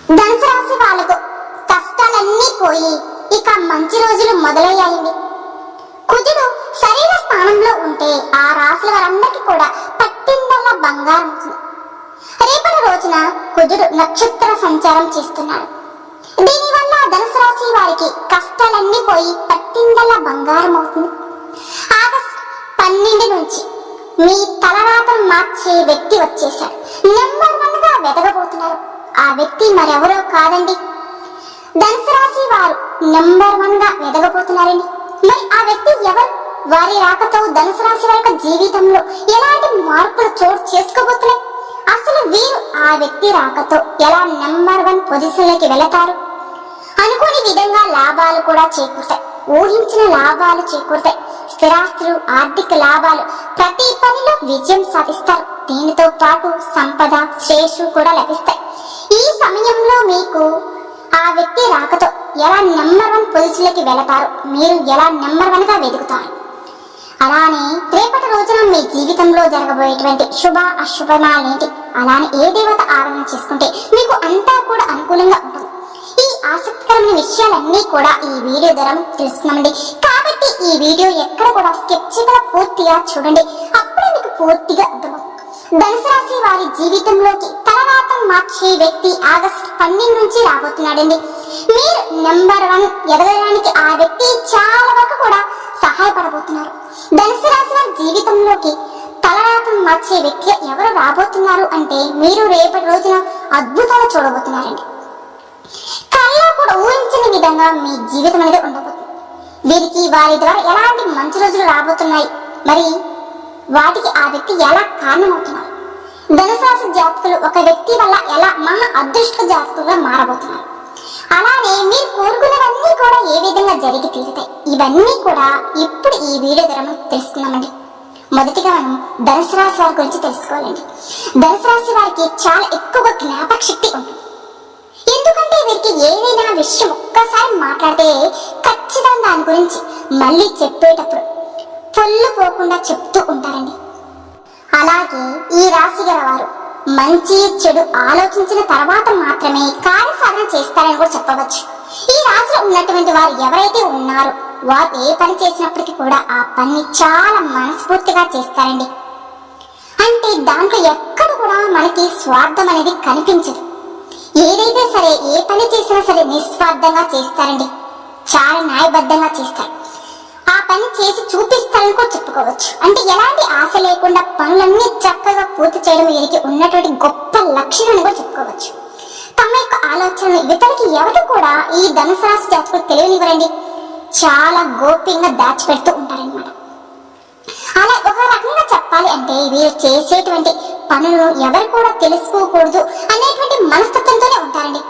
ధనుసు రాశి వాళ్ళకు కష్టాలన్నీ పోయి ఇక మంచి రోజులు మొదలయ్యాయండి. కుజుడు శరీర స్థానంలో ఉంటే ఆ రాశి వారందరికీ కూడా పట్టిందల్లా బంగారం అవుతుంది. రేపటి రోజున కుజుడు నక్షత్ర సంచారం చేస్తున్నాడు. దీనివల్ల ధనుసు రాశి వారికి కష్టాలన్నీ పోయి పట్టిందల్లా బంగారం అవుతుంది. ఆగస్టు 12 నుంచి మీ తలరాతను మార్చే వ్యక్తి వచ్చేశాడు. నెంబర్ 1 గా వెతకబోతున్నారు. ఆ వ్యక్తి మరెవరో కాదండి, ధనుసు రాశి వారు నెంబర్ 1 గా వెతకబోతున్నారండి. మరి ఆ వ్యక్తి ఎవరు? వారి రాకతో ధనుసు రాశి వారి యొక్క జీవితంలో ఎలాంటి మార్పులు చోటు చేసుకోబోతున్నాయి? అసలు వీరు ఆ వ్యక్తి రాకతో ఎలా నెంబర్ 1 పొజిషన్లోకి వెళతారు? అనుకోని విధంగా లాభాలు కూడా చేకూరుతాయి. ఊహించిన లాభాలు చేకూరుతాయి. స్థిరాస్తులు, ఆర్థిక లాభాలు, ప్రతి పనిలో విజయం సాధిస్తారు. దీనితో పాటు సంపద, శ్రేయస్సు కూడా లభిస్తాయి. ఈ సమయంలో మీకు ఆ వ్యక్తి రాకతో ఎలా నెంబర్ 1 పొజిషన్లోకి వెళతారు, మీరు ఎలా నెంబర్ 1 గా వెతుకుతారు. అలానే రేపటి రోజున మీ జీవితంలో జరగబోయేటువంటి శుభ అశుభమాలేంటి, అలానే ఏ దేవత ఆరాధన చేసుకుంటే మీకు అంతా కూడా అనుకూలంగా ఉంటుంది. ఈ ఆసక్తికరమైన విషయాలన్నీ కూడా ఈ వీడియో ద్వారా తెలుసుకున్నామండి. కాబట్టి ఈ వీడియో ఎక్కడ కూడా స్కిప్ చేయకుండా పూర్తిగా చూడండి. అప్పుడే మీకు పూర్తిగా అర్థమవుతుంది. ధనుసు రాశి వారి జీవితంలోకి తలరాతం మార్చే వ్యక్తి ఆగస్టు 12 నుంచి రాబోతున్నాడండి. మీరు నెంబర్ 1 ఎదగడానికి ఆ వ్యక్తి చాలా వరకు కూడా సహాయపడబోతున్నారు. ధనుసు రాశి వారి జీవితంలోకి తలరాతం మార్చే వ్యక్తి ఎవరు రాబోతున్నారు అంటే మీరు రేపటి రోజున అద్భుతాలు చూడబోతున్నారండి. కళ్ళలో కూడా ఊహించని విధంగా మీ జీవితం అనేది ఉండబోతుంది. వీరికి వారి ద్వారా ఎలాంటి మంచి రోజులు రాబోతున్నాయి, మరి వాటికి ఆ వ్యక్తి ఎలా కారణమవుతున్నారు? ధనుసు రాశి జాతకులు ఒక వ్యక్తి వల్ల ఎలా మహా అదృష్ట జాతకులుగా మారబోతున్నారు. అలానే మీరు కోరుకున్నవన్నీ కూడా ఏ విధంగా జరిగి తీరుతాయి, ఇవన్నీ కూడా ఇప్పుడు ఈ వీడియో ద్వారా తెలుసుకుందామండి. మొదటిగా మనం ధనుసు రాశి వారి గురించి తెలుసుకోవాలండి. ధనుసు రాశి వారికి చాలా ఎక్కువగా జ్ఞాపక శక్తి ఉంటుంది. ఎందుకంటే వీరికి ఏదైనా విషయం ఒక్కసారి మాట్లాడితే ఖచ్చితంగా దాని గురించి మళ్ళీ చెప్పేటప్పుడు పొల్లు పోకుండా చెప్తూ ఉంటారండి. అలాగే ఈ రాశి గల వారు మంచి చెడు ఆలోచించిన తర్వాత మాత్రమే కార్యసాధన చేస్తారని కూడా చెప్పవచ్చు. ఈ రాశిలో ఉన్నటువంటి వారు ఎవరైతే ఉన్నారో వారు ఏ పని చేసినప్పటికీ కూడా ఆ పని చాలా మనస్ఫూర్తిగా చేస్తారండి. అంటే దాంట్లో ఎక్కడ కూడా మనకి స్వార్థం అనేది కనిపించదు. ఏదైతే సరే, ఏ పని చేసినా సరే నిస్వార్థంగా చేస్తారండి. చాలా న్యాయబద్ధంగా చేస్తారు. ఆ పని చేసి చూపిస్తారని కూడా చెప్పుకోవచ్చు. అంటే ఎలాంటి ఆశ లేకుండా పనులన్నీ చక్కగా పూర్తి చేయడం వీరికి ఉన్నటువంటి గొప్ప లక్షణాన్ని కూడా చెప్పుకోవచ్చు. తమ యొక్క ఆలోచనలు ఇతరులకి ఎవరు కూడా ఈ ధనుసు రాశి జాతకులు తెలియనివ్వరండి. చాలా గోప్యంగా దాచిపెడుతూ ఉంటారన్నమాట. అలా ఒక రకంగా చెప్పాలి అంటే వీరు చేసేటువంటి పనులు ఎవరు కూడా తెలుసుకోకూడదు అనేటువంటి మనస్తత్వంతోనే ఉంటారండి.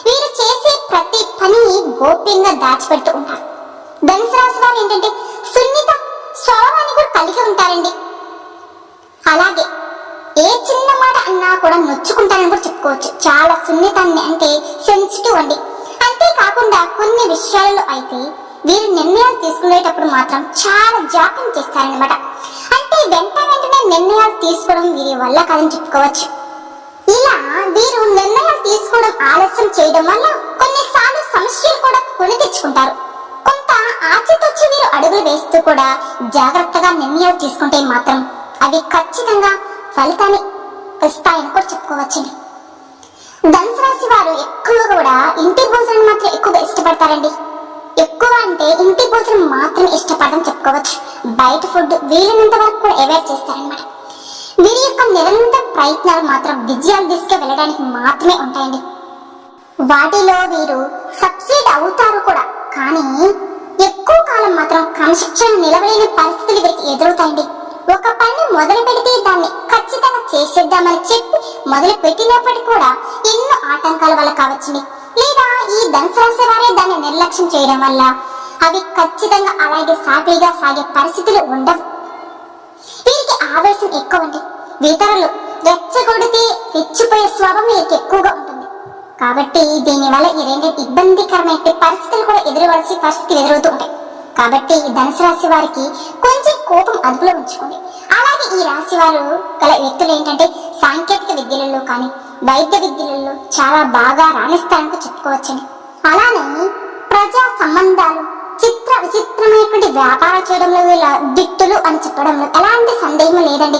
వీరు చేసే ప్రతి పని గోప్యంగా దాచిపెడుతూ ఉంటారు. ధనుసు రాశి వారు ఏంటంటే సున్నిత స్వభావాన్ని కూడా కలిగి ఉంటారండి. అలాగే ఏ చిన్న మాట అన్నా కూడా నొచ్చుకుంటారని కూడా చెప్పుకోవచ్చు. చాలా సున్నితాన్ని అంటే సెన్సిటివ్ అండి. అంతేకాకుండా కొన్ని విషయాలలో అయితే వీరు నిర్ణయాలు తీసుకునేటప్పుడు మాత్రం చాలా జాప్యం చేస్తారన్నమాట. అంటే వెంటనే నిర్ణయాలు తీసుకోవడం వీరి వల్ల కాదని చెప్పుకోవచ్చు. ఇలా వీరు నిర్ణయాలు తీసుకోవడం ఆలస్యం చేయడం వల్ల కొన్నిసార్లు సమస్యలు కూడా కొని తెచ్చుకుంటారు. కొంత ఆచితూచి వీరు అడుగులు వేస్తూ కూడా జాగ్రత్తగా నిర్ణయాలు తీసుకుంటే మాత్రం అవి ఖచ్చితంగా ఫలితాన్ని ఇస్తాయని కూడా చెప్పుకోవచ్చండి. ధనుసు రాశి వారు ఎక్కువగా కూడా ఇంటి భోజనం మాత్రం ఎక్కువగా ఇష్టపడతారండి. ఎక్కువ అంటే ఇంటి భోజనం మాత్రం ఇష్టపడని చెప్పుకోవచ్చు. బయట ఫుడ్ వీలైనంత వరకు కూడా అవాయిడ్ చేస్తారనమాట. వీరి యొక్క నిరంతర ప్రయత్నాలు మాత్రం విజయాలు దిశగా వెళ్ళడానికి మాత్రమే ఉంటాయండి. వాటిలో వీరు సక్సీడ్ అవుతారు కూడా, కానీ ఎక్కువ కాలం మాత్రం క్రమశిక్షణ నిలవలేని పరిస్థితులు వీరికి ఎదురవుతాయండి. ఒక పని మొదలు పెడితే దాన్ని ఖచ్చితంగా చేసేద్దామని చెప్పి మొదలు పెట్టినప్పటికీ కూడా ఎన్నో ఆటంకాల వల్ల కావచ్చండి, లేదా ఈ ధనుసు రాశి వారే దాన్ని నిర్లక్ష్యం చేయడం వల్ల అవి ఖచ్చితంగా అలాగే సాఫీగా సాగే పరిస్థితులు ఉండవు. వీరికి ఆవేశం ఎక్కువ అండి. ఇతరులు రెచ్చగొడితే రెచ్చిపోయే స్వభావం వీరికి ఎక్కువగా ఉంటుంది. కాబట్టి దీనివల్ల ఈ రెండు ఇబ్బందికరమైన పరిస్థితులు కూడా ఎదురవలసిన పరిస్థితి ఎదురవుతూ ఉంటాయి. కాబట్టి ఈ ధనుసు రాశి వారికి కొంచెం కోపం అదుపులో ఉంచుకోండి. అలాగే ఈ రాశి వారు గల వ్యక్తులు ఏంటంటే సాంకేతిక విద్యలలో కానీ వైద్య విద్యలలో చాలా బాగా రాణిస్తారని చెప్పుకోవచ్చండి. అలానే ప్రజా సంబంధాలు, విచిత్రమైనటువంటి వ్యాపారం చేయడంలో వీళ్ళ దిట్టులు అని చెప్పడంలో ఎలాంటి సందేహం లేదండి.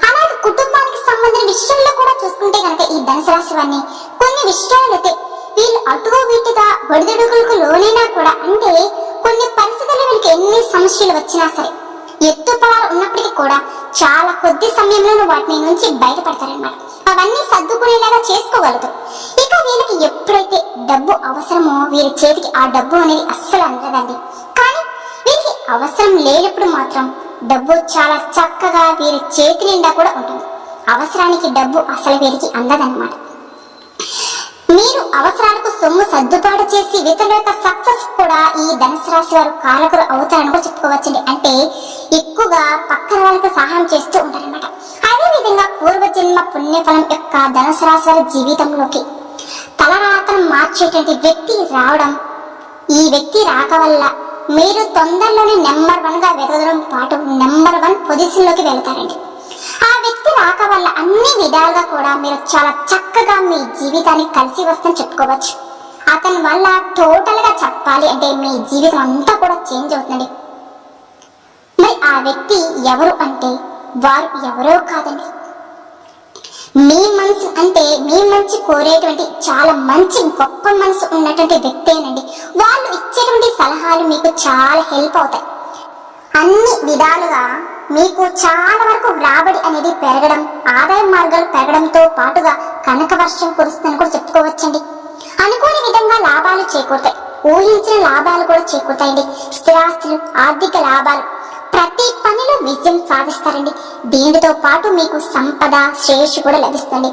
అలాగే కుటుంబానికి సంబంధించిన విషయంలో కూడా చూసుకుంటే కనుక ఈ ధనుసు రాశి వారిని కొన్ని విషయాలైతే వీళ్ళు అటుగా వీటిగా ఒడిదుడుకులకు లోనైనా కూడా, అంటే కొన్ని పరిస్థితుల్లో వీళ్ళకి ఎన్ని సమస్యలు వచ్చినా సరే, ఎత్తుపడాలు ఉన్నప్పటికీ కూడా చాలా కొద్ది సమయంలో వాటిని నుంచి బయటపడతారన్నమాట. అవన్నీ సర్దుకునేలాగా చేసుకోగలదు. ఇక వీళ్ళకి ఎప్పుడైతే డబ్బు అవసరమో వీరి చేతికి ఆ డబ్బు అనేది అస్సలు అందదండి. కానీ వీరికి అవసరం లేనప్పుడు మాత్రం డబ్బు చాలా చక్కగా వీరి చేతి నిండా కూడా ఉంటుంది. అవసరానికి డబ్బు అసలు వీరికి అందదన్నమాట. మీరు అవసరాలకు సొమ్ము సర్దుబాటు చేసి ఇతరుల యొక్క సక్సెస్ కూడా ఈ ధనుసు రాశి వారు కారకులు అవుతారని కూడా చెప్పుకోవచ్చండి. అంటే ఎక్కువగా పక్కన వాళ్ళకి సహాయం చేస్తూ ఉంటారన్నమాట. అదే విధంగా పూర్వజన్మ పుణ్యఫలం యొక్క ధనుసు రాశి వారి జీవితంలోకి తలరాతను మార్చేటువంటి వ్యక్తి రావడం, ఈ వ్యక్తి రాక వల్ల మీరు తొందరలోనే నెంబర్ 1 గా వెదగడం పాటు నెంబర్ 1 పొజిషన్ లోకి వెళ్తారండి. ఆ వ్యక్తి రాక వల్ల అన్ని విధాలుగా కూడా మీరు చాలా చక్కగా మీ జీవితాన్ని కలిసి వస్తుందని చెప్పుకోవచ్చు. అతని వల్ల టోటల్ గా చెప్పాలి అంటే మీ జీవితం అంతా కూడా చేంజ్ అవుతుందండి. మరి ఆ వ్యక్తి ఎవరు అంటే వారు ఎవరో కాదండి, మీ మనసు అంటే మీ మంచి కోరేటువంటి చాలా మంచి గొప్ప మనసు ఉన్నటువంటి వ్యక్తేనండి. వాళ్ళు ఇచ్చేటువంటి సలహాలు మీకు చాలా హెల్ప్ అవుతాయి. అన్ని విధాలుగా మీకు చాలా వరకు రాబడి అనేది పెరగడం, ఆదాయ మార్గాలు పెరగడంతో పాటుగా కనక వర్షం కురుస్తుందని కూడా చెప్పుకోవచ్చండి. అనుకోని విధంగా లాభాలు చేకూరుతాయి, ఊహించిన లాభాలు కూడా చేకూరుతాయండి. స్థిరాస్తులు, ఆర్థిక లాభాలు, ప్రతి పనిలో విజయం సాధిస్తారండి. దీనితో పాటు మీకు సంపద, శ్రేయస్సు కూడా లభిస్తుంది.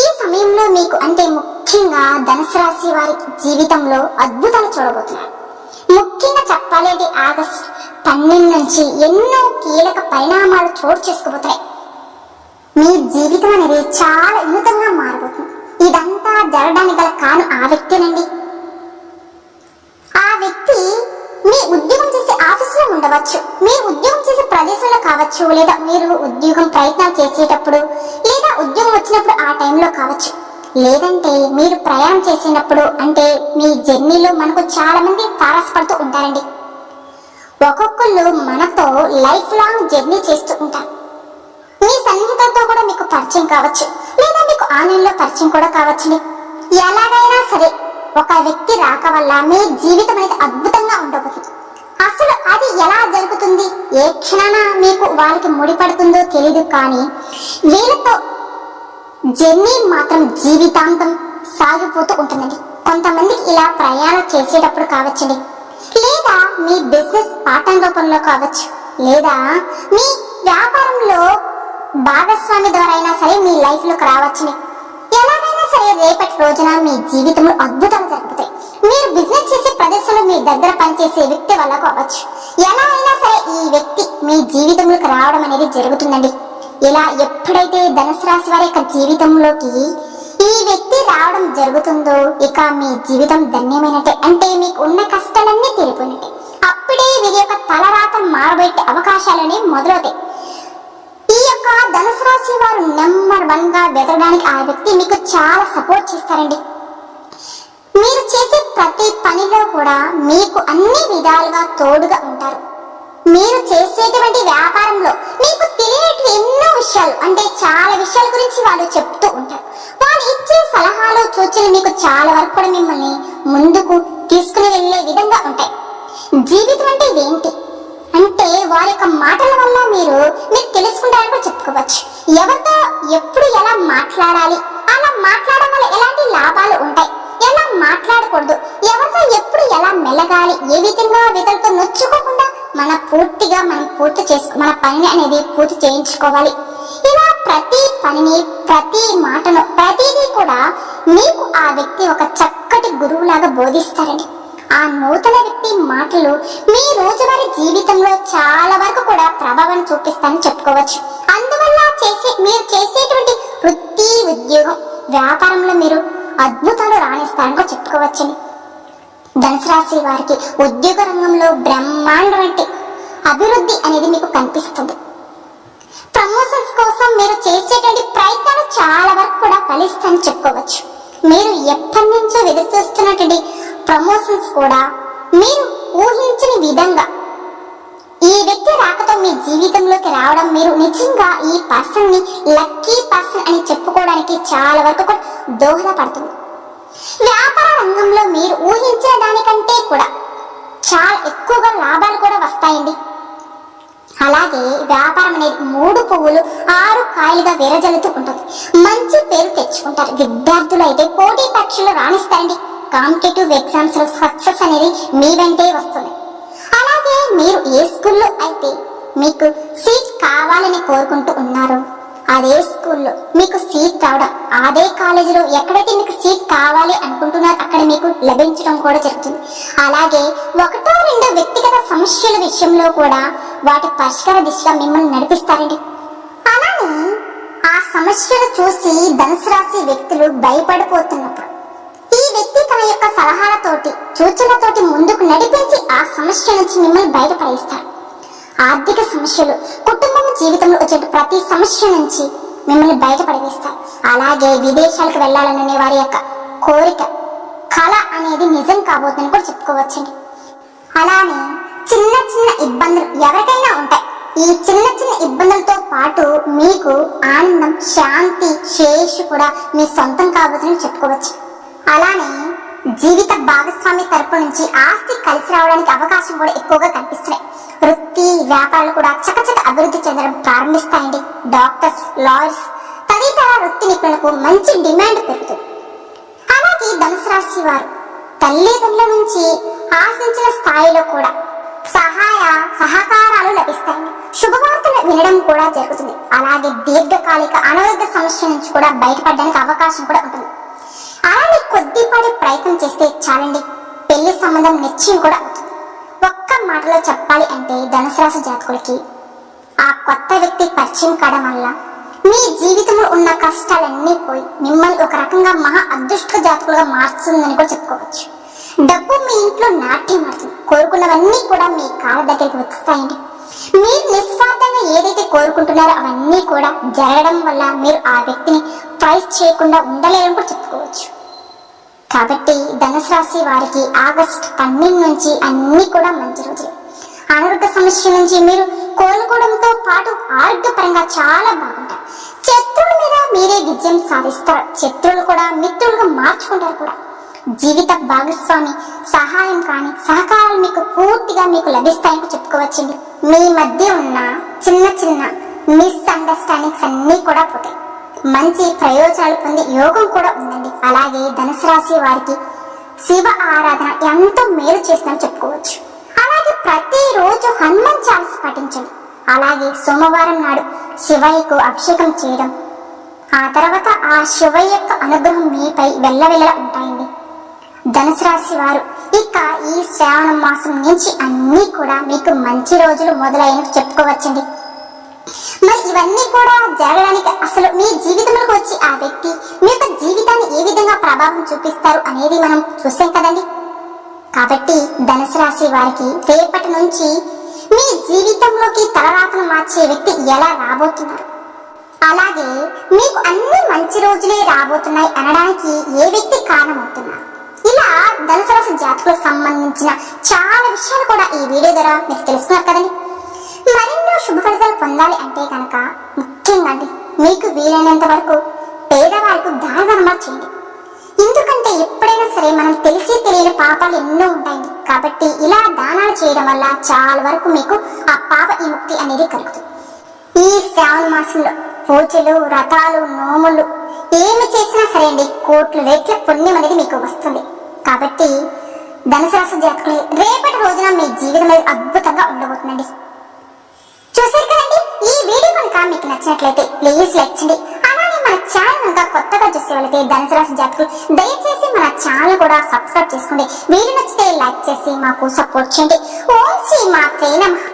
ఈ సమయంలో మీకు అంటే ముఖ్యంగా ధనుసు రాశి వారి జీవితంలో అద్భుతాలు చూడబోతున్నారు. ముఖ్యంగా చెప్పాలి అంటే ఆగస్టు 12 నుంచి ఎన్నో కీలక పరిణామాలు చోటు చేసుకోబోతున్నాయి. మీ జీవితం అనేది చాలా ఉన్నతంగా మారబోతుంది. ఇదంతా జరగడానికి గల కారణం ఆ వ్యక్తేనండి. ఆ వ్యక్తి మీ ఉద్యోగం చేసే ఆఫీసులో ఉండవచ్చు, మీరు ఉద్యోగం చేసే ప్రదేశంలో కావచ్చు, లేదా మీరు ఉద్యోగం ప్రయత్నాలు చేసేటప్పుడు లేదా ఉద్యోగం వచ్చినప్పుడు ఆ టైంలో కావచ్చు, లేదంటే మీరు ప్రయాణం చేసినప్పుడు. అంటే మీ జర్నీలో మనకు చాలా మంది తారసపడుతూ ఉంటారండి. ఒక్కొక్కళ్ళు మనతో లైఫ్ లాంగ్ జర్నీ చేస్తూ ఉంటారు. మీ సన్నిహితులతో కూడా మీకు పరిచయం కావచ్చు, లేదా మీకు ఆన్లైన్లో పరిచయం కూడా కావచ్చుని. ఎలాగైనా సరే ఒక వ్యక్తి రాక వల్ల మీ జీవితం అనేది అద్భుతంగా ఉండబోతుంది. అసలు అది ఎలా జరుగుతుంది, ఏ క్షణాన మీకు వాళ్ళకి ముడిపడుతుందో తెలియదు, కానీ వీళ్ళతో జర్నీ మాత్రం జీవితాంతం సాగిపోతూ ఉంటుందండి. కొంతమందికి ఇలా ప్రయాణం చేసేటప్పుడు కావచ్చండి, లేదా మీ బిజినెస్ పార్ట్నర్ రూపంలో కావచ్చు, లేదా మీ వ్యాపారంలో భాగస్వామి ద్వారా అయినా సరే మీ లైఫ్ లోకి రావచ్చుని. ఎలాగైనా సరే రేపటి రోజున మీ జీవితంలో అద్భుతాలు జరుగుతాయి. మీరు బిజినెస్ చేసే ప్రదేశంలో మీ దగ్గర పనిచేసే వ్యక్తి వల్ల కావచ్చు, ఎలా అయినా సరే ఈ వ్యక్తి మీ జీవితంలోకి రావడం అనేది జరుగుతుందండి. ఇలా ఎప్పుడైతే ధనుసు రాశి వారి యొక్క జీవితంలోకి ఈ వ్యక్తి రావడం జరుగుతుందో ఇక మీ జీవితం ధన్యమైనట్టే. అంటే మీకు ఉన్న కష్టాలన్నీ తీరిపోయినట్టే. అప్పుడే వీరి యొక్క తలరాత మారబెట్టే అవకాశాలనే మొదలవుతాయి. ఈ యొక్క ధనుసు రాశి వారు నెంబర్ 1 గా వెతకడానికి ఆ వ్యక్తి మీకు చాలా సపోర్ట్ చేస్తారండి. మీరు చేసే ప్రతి పనిలో కూడా మీకు అన్ని విధాలుగా తోడుగా ఉంటారు. మీరు చేసేటువంటి వ్యాపారంలో మీకు తెలియని ఎన్నో విషయాలు, అంటే చాలా విషయాల గురించి వాళ్ళు చెప్తూ ఉంటారు. వాళ్ళు ఇచ్చే సలహాలు, సూచనలు మీకు చాలా వరకు కూడా మిమ్మల్ని ముందుకు తీసుకుని వెళ్ళే విధంగా ఉంటాయి. జీవితం అంటే ఏంటి అంటే వారి యొక్క మాటల వల్ల మీరు తెలుసుకుంటారని కూడా చెప్పుకోవచ్చు. ఎవరితో ఎప్పుడు ఎలా మాట్లాడాలి, అలా మాట్లాడడం వల్ల ఎలాంటి లాభాలు ఉంటాయి, ఎలా మాట్లాడకూడదు, ఎవరితో ఎప్పుడు ఎలా మెలగాలి, ఏ విధంగా ఇతరులతో నొచ్చుకోకుండా మనం పనిని అనేది పూర్తి చేయించుకోవాలి. ఇలా ప్రతి పనిని, ప్రతి మాటను, ప్రతిదీ కూడా మీకు ఆ వ్యక్తి ఒక చక్కటి గురువులాగా బోధిస్తారండి. ఆ నూతన వ్యక్తి మాటలు మీ రోజువారీ జీవితంలో చాలా వరకు కూడా ప్రభావం చూపిస్తారని చెప్పుకోవచ్చు. అందువల్ల మీరు చేసేటువంటి వృత్తి, ఉద్యోగం, వ్యాపారంలో మీరు అద్భుతాలు రాణిస్తారని కూడా చెప్పుకోవచ్చండి. ధనుసు రాశి వారికి ఉద్యోగ రంగంలో బ్రహ్మాండం వంటి అభివృద్ధి అనేది మీకు కనిపిస్తుంది. ప్రమోషన్స్ కోసం మీరు చేసేటువంటి ప్రయత్నాలు చాలా వరకు కూడా ఫలిస్తాయని చెప్పుకోవచ్చు. మీరు ఎప్పటి నుంచో ఎదురు చూస్తున్నటువంటి ప్రమోషన్స్ కూడా మీరు ఊహించని విధంగా ఈ వ్యక్తి రాకతో మీ జీవితంలోకి రావడం, మీరు నిజంగా ఈ పర్సన్ ని లక్కీ పర్సన్ అని చెప్పుకోవడానికి చాలా వరకు కూడా దోహదపడుతుంది. వ్యాపార రంగంలో మీరు ఊహించిన దానికంటే కూడా చాలా ఎక్కువగా లాభాలు కూడా వస్తాయండి. అలాగే వ్యాపారం అనేది 3 పువ్వులు 6 కాయలుగా విరజల్లుతూ ఉంటుంది. మంచి పేరు తెచ్చుకుంటారు. విద్యార్థులు అయితే పోటీ పరీక్షలు రాణిస్తారండి. కాంపిటేటివ్ ఎగ్జామ్స్ లో సక్సెస్ అనేది మీ వెంటే వస్తుంది. అలాగే మీరు ఏ స్కూల్లో అయితే మీకు సీట్ కావాలని కోరుకుంటూ ఉన్నారో అదే స్కూల్లో మీకు సీట్ రావడం, అదే కాలేజీలో ఎక్కడైతే మీకు సీట్ కావాలి అనుకుంటున్నారో అక్కడ మీకు లభించడం కూడా జరుగుతుంది. అలాగే 1-2 వ్యక్తిగత సమస్యల విషయంలో కూడా వాటి పరిష్కార దిశగా మిమ్మల్ని నడిపిస్తారండి. అలానే ఆ సమస్యలు చూసి ధనుసు రాశి వ్యక్తులు భయపడిపోతున్నప్పుడు ఈ వ్యక్తి తన యొక్క సలహాలతోటి సూచనలతోటి ముందుకు నడిపించి ఆ సమస్య నుంచి మిమ్మల్ని బయటపడేస్తారు. ఆర్థిక సమస్యలు, కుటుంబం జీవితంలో వచ్చే ప్రతి సమస్య నుంచి మిమ్మల్ని బయటపడవేస్తారు. అలాగే విదేశాలకు వెళ్ళాలనే వారి యొక్క కోరిక, కళ అనేది నిజం కాబోతుందని కూడా చెప్పుకోవచ్చండి. అలానే చిన్న చిన్న ఇబ్బందులు ఎవరికైనా ఉంటాయి. ఈ చిన్న చిన్న ఇబ్బందులతో పాటు మీకు ఆనందం, శాంతి, శ్రేయస్సు కూడా మీ సొంతం కాబోతుందని చెప్పుకోవచ్చు. అలానే జీవిత భాగస్వామి తరపు నుంచి ఆస్తి కలిసి రావడానికి అవకాశం కూడా ఎక్కువగా కనిపిస్తున్నాయి. వృత్తి వ్యాపారాలు కూడా చకచక అభివృద్ధి చెందడం ప్రారంభిస్తాయండి. డాక్టర్స్, లాయర్స్ తదితర వృత్తి నిపుణులకు మంచి డిమాండ్ పెరుగుతుంది. అలాగే ధనుసు రాశి వారు తల్లిదండ్రుల నుంచి ఆశించిన స్థాయిలో కూడా సహకారాలు లభిస్తాయి. శుభవార్తలు వినడం కూడా జరుగుతుంది. అలాగే దీర్ఘకాలిక అనారోగ్య సమస్య నుంచి కూడా బయటపడడానికి అవకాశం కూడా ఉంటుంది. అలానే కొద్దిపాటి ప్రయత్నం చేస్తే చాలండి, పెళ్లి సంబంధం నిశ్చయం కూడా అవుతుంది. ఒక్క మాటలో చెప్పాలి అంటే ధనుసు రాశి జాతకులకి ఆ కొత్త వ్యక్తి పరిచయం కావడం వల్ల మీ జీవితంలో ఉన్న కష్టాలన్నీ పోయి మిమ్మల్ని ఒక రకంగా మహా అదృష్ట జాతకులుగా మార్చుతుందని కూడా చెప్పుకోవచ్చు. డబ్బు మీ ఇంట్లో నాట్యం ఆడుతుంది. కోరుకున్నవన్నీ కూడా మీ కాళ్ళ దగ్గరికి వస్తాయండి. మీరు నిస్వార్థంగా ఏదైతే కోరుకుంటున్నారో అవన్నీ కూడా జరగడం వల్ల మీరు ఆ వ్యక్తిని ప్రైజ్ చేయకుండా ఉండలేరని కూడా చెప్పుకోవచ్చు. కాబట్టి ధనుసు రాశి వారికి ఆగస్టు 12 నుంచి అన్ని కూడా మంచి రోజులు. అనారోగ్య సమస్య నుంచి మీరు కోలుకోవడంతో పాటు ఆరోగ్యపరంగా చాలా బాగుంటారు. శత్రువుల మీద మీరే విజయం సాధిస్తారు. శత్రువులు కూడా మిత్రులుగా మార్చుకుంటారు కూడా. జీవిత భాగస్వామి సహాయం కానీ సహకారాలు మీకు పూర్తిగా మీకు లభిస్తాయని చెప్పుకోవచ్చండి. మీ మధ్య ఉన్న చిన్న చిన్న మిస్అండర్స్టాండింగ్స్ అన్నీ కూడా పోతాయి. మంచి ప్రయోజనాలు పొందే యోగం కూడా ఉందండి. అలాగే ధనుసు రాశి వారికి శివ ఆరాధన ఎంతో మేలు చేస్తుందని చెప్పుకోవచ్చు. అలాగే ప్రతిరోజు హనుమాన్ చాలీసా పఠించండి. అలాగే సోమవారం నాడు శివయ్యకు అభిషేకం చేయడం, ఆ తర్వాత ఆ శివయ్య యొక్క అనుగ్రహం మీపై వెళ్ళవెళ్ళ ఉంటాయండి. ధనుసు రాశి వారు ఇక ఈ శ్రావణ మాసం నుంచి అన్నీ కూడా మీకు మంచి రోజులు మొదలైనట్టు చెప్పుకోవచ్చండి. మరి ఇవన్నీ కూడా జరగడానికి అసలు మీ జీవితంలోకి వచ్చి ఆ వ్యక్తి మీ యొక్క జీవితాన్ని ఏ విధంగా ప్రభావం చూపిస్తారు అనేది మనం చూసాం కదండి. కాబట్టి ధనుసు రాశి వారికి రేపటి నుంచి మీ జీవితంలోకి తలరాతను మార్చే వ్యక్తి ఎలా రాబోతున్నారు, అలాగే మీకు అన్ని మంచి రోజులే రాబోతున్నాయి అనడానికి ఏ వ్యక్తి కారణమవుతున్నారు, ఇలా ధనుసు రాశి జాతకులకు సంబంధించిన చాలా విషయాలు కూడా ఈ వీడియో ద్వారా మీకు తెలుసుకున్నారు కదండి. మరెన్నో శుభ ఫలితాలు పొందాలి అంటే కనుక ముఖ్యంగా మీకు వీలైనంత వరకు పేదవారికి దానధర్మాలు చేయండి. ఎందుకంటే ఎప్పుడైనా సరే మనం తెలిసి తెలియని పాపాలు ఎన్నో ఉంటాయి. కాబట్టి ఇలా దానాలు చేయడం వల్ల చాలా వరకు మీకు ఆ పాప విముక్తి అనేది కలుగుతుంది. ఈ శ్రావణ మాసంలో పూజలు, వ్రతాలు, నోములు ఏమి చేసినా సరే అండి కోట్ల రేట్ల పుణ్యం అనేది మీకు వస్తుంది. కాబట్టి ధనుసు రాశి జాతకులు రేపటి రోజున మీ జీవితం అనేది అద్భుతంగా ఉండబోతుందండి. చూసారు కదండి, ఈ వీడియో కనుక మీకు నచ్చినట్లయితే ప్లీజ్ లైక్ చేయండి. అలానే మన ఛానల్ కనుక కొత్తగా చూసే వాళ్ళైతే ధనుసు రాశి జాతకులు దయచేసి మన ఛానల్ కూడా సబ్స్క్రైబ్ చేసుకోండి. వీడియో నచ్చితే లైక్ చేసి మాకు సపోర్ట్ చేయండి. ఓం శ్రీ మాత్రే నమః.